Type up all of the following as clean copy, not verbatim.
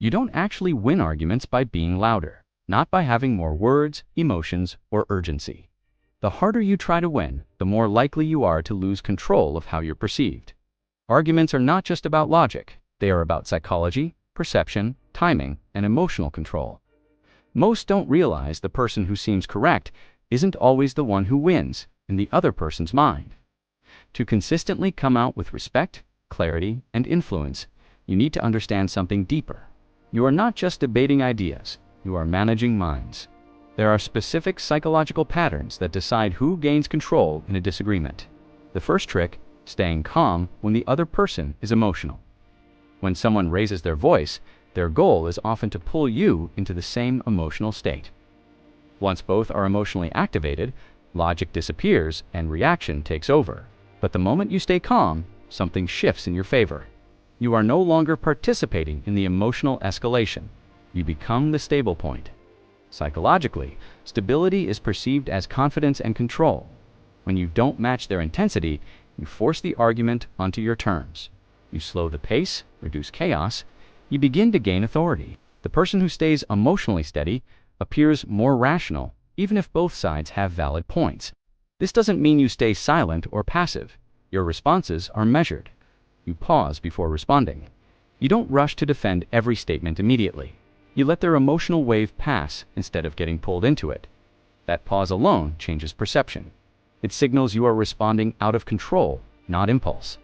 You don't actually win arguments by being louder, not by having more words, emotions, or urgency. The harder you try to win, the more likely you are to lose control of how you're perceived. Arguments are not just about logic, they are about psychology, perception, timing, and emotional control. Most don't realize the person who seems correct isn't always the one who wins in the other person's mind. To consistently come out with respect, clarity, and influence, you need to understand something deeper. You are not just debating ideas, you are managing minds. There are specific psychological patterns that decide who gains control in a disagreement. The first trick, staying calm when the other person is emotional. When someone raises their voice, their goal is often to pull you into the same emotional state. Once both are emotionally activated, logic disappears and reaction takes over. But the moment you stay calm, something shifts in your favor. You are no longer participating in the emotional escalation. You become the stable point. Psychologically, stability is perceived as confidence and control. When you don't match their intensity, you force the argument onto your terms. You slow the pace, reduce chaos, you begin to gain authority. The person who stays emotionally steady appears more rational, even if both sides have valid points. This doesn't mean you stay silent or passive. Your responses are measured. You pause before responding. You don't rush to defend every statement immediately. You let their emotional wave pass instead of getting pulled into it. That pause alone changes perception. It signals you are responding out of control, not impulse.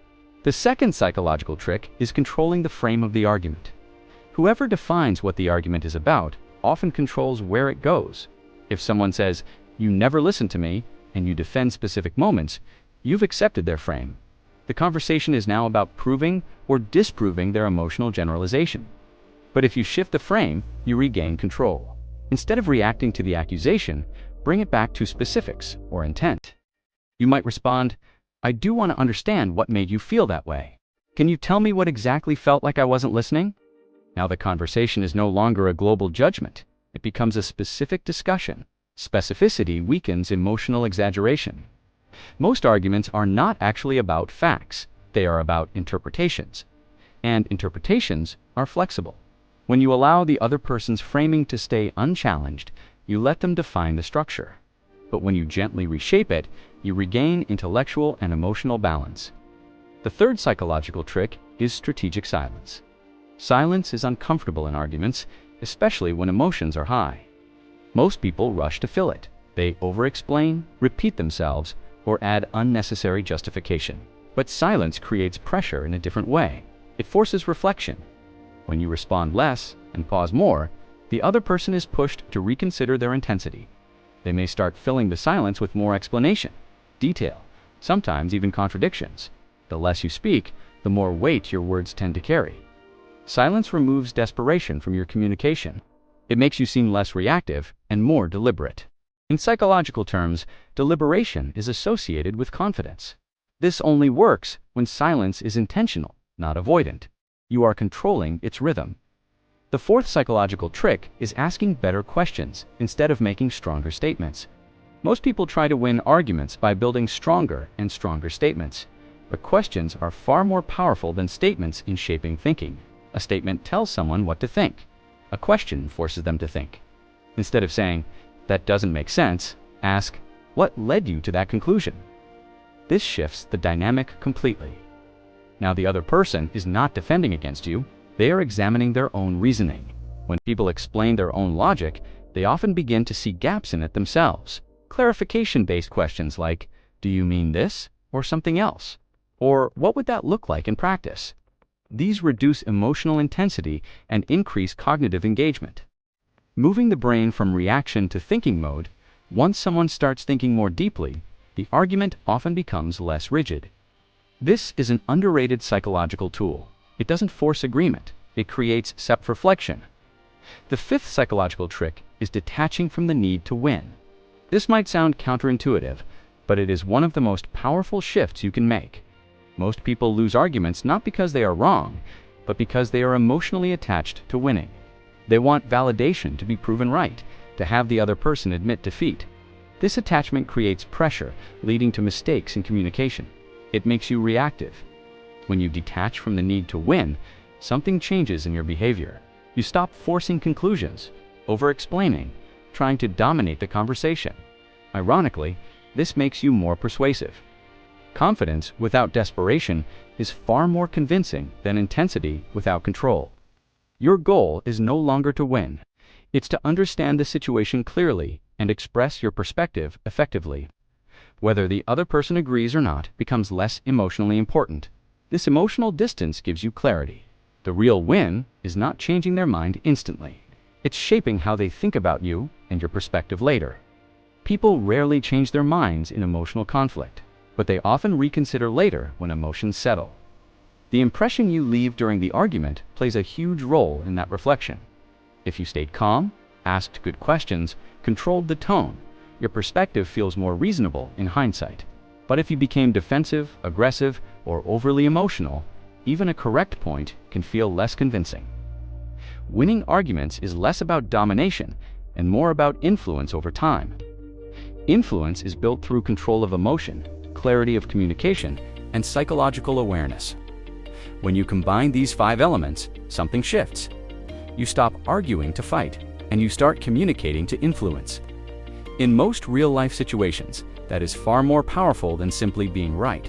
The second psychological trick is controlling the frame of the argument. Whoever defines what the argument is about often controls where it goes. If someone says, "You never listen to me," and you defend specific moments, you've accepted their frame. The conversation is now about proving or disproving their emotional generalization. But if you shift the frame, you regain control. Instead of reacting to the accusation, bring it back to specifics or intent. You might respond, "I do want to understand what made you feel that way. Can you tell me what exactly felt like I wasn't listening?" Now the conversation is no longer a global judgment. It becomes a specific discussion. Specificity weakens emotional exaggeration. Most arguments are not actually about facts. They are about interpretations. And interpretations are flexible. When you allow the other person's framing to stay unchallenged, you let them define the structure. But when you gently reshape it, you regain intellectual and emotional balance. The third psychological trick is strategic silence. Silence is uncomfortable in arguments, especially when emotions are high. Most people rush to fill it. They over-explain, repeat themselves, or add unnecessary justification. But silence creates pressure in a different way. It forces reflection. When you respond less and pause more, the other person is pushed to reconsider their intensity. They may start filling the silence with more explanation, detail, sometimes even contradictions. The less you speak, the more weight your words tend to carry. Silence removes desperation from your communication. It makes you seem less reactive and more deliberate. In psychological terms, deliberation is associated with confidence. This only works when silence is intentional, not avoidant. You are controlling its rhythm. The fourth psychological trick is asking better questions instead of making stronger statements. Most people try to win arguments by building stronger and stronger statements, but questions are far more powerful than statements in shaping thinking. A statement tells someone what to think. A question forces them to think. Instead of saying, "That doesn't make sense," ask, "What led you to that conclusion?" This shifts the dynamic completely. Now the other person is not defending against you, they are examining their own reasoning. When people explain their own logic, they often begin to see gaps in it themselves. Clarification-based questions like, "Do you mean this or something else?" Or "What would that look like in practice?" These reduce emotional intensity and increase cognitive engagement. Moving the brain from reaction to thinking mode, once someone starts thinking more deeply, the argument often becomes less rigid. This is an underrated psychological tool. It doesn't force agreement, it creates self-reflection. The fifth psychological trick is detaching from the need to win. This might sound counterintuitive, but it is one of the most powerful shifts you can make. Most people lose arguments not because they are wrong, but because they are emotionally attached to winning. They want validation to be proven right, to have the other person admit defeat. This attachment creates pressure, leading to mistakes in communication. It makes you reactive. When you detach from the need to win, something changes in your behavior. You stop forcing conclusions, over-explaining, trying to dominate the conversation. Ironically, this makes you more persuasive. Confidence without desperation is far more convincing than intensity without control. Your goal is no longer to win. It's to understand the situation clearly and express your perspective effectively. Whether the other person agrees or not becomes less emotionally important. This emotional distance gives you clarity. The real win is not changing their mind instantly. It's shaping how they think about you and your perspective later. People rarely change their minds in emotional conflict, but they often reconsider later when emotions settle. The impression you leave during the argument plays a huge role in that reflection. If you stayed calm, asked good questions, controlled the tone, your perspective feels more reasonable in hindsight. But if you became defensive, aggressive, or overly emotional, even a correct point can feel less convincing. Winning arguments is less about domination and more about influence over time. Influence is built through control of emotion, clarity of communication, and psychological awareness. When you combine these 5 elements, something shifts. You stop arguing to fight, and you start communicating to influence. In most real-life situations, that is far more powerful than simply being right.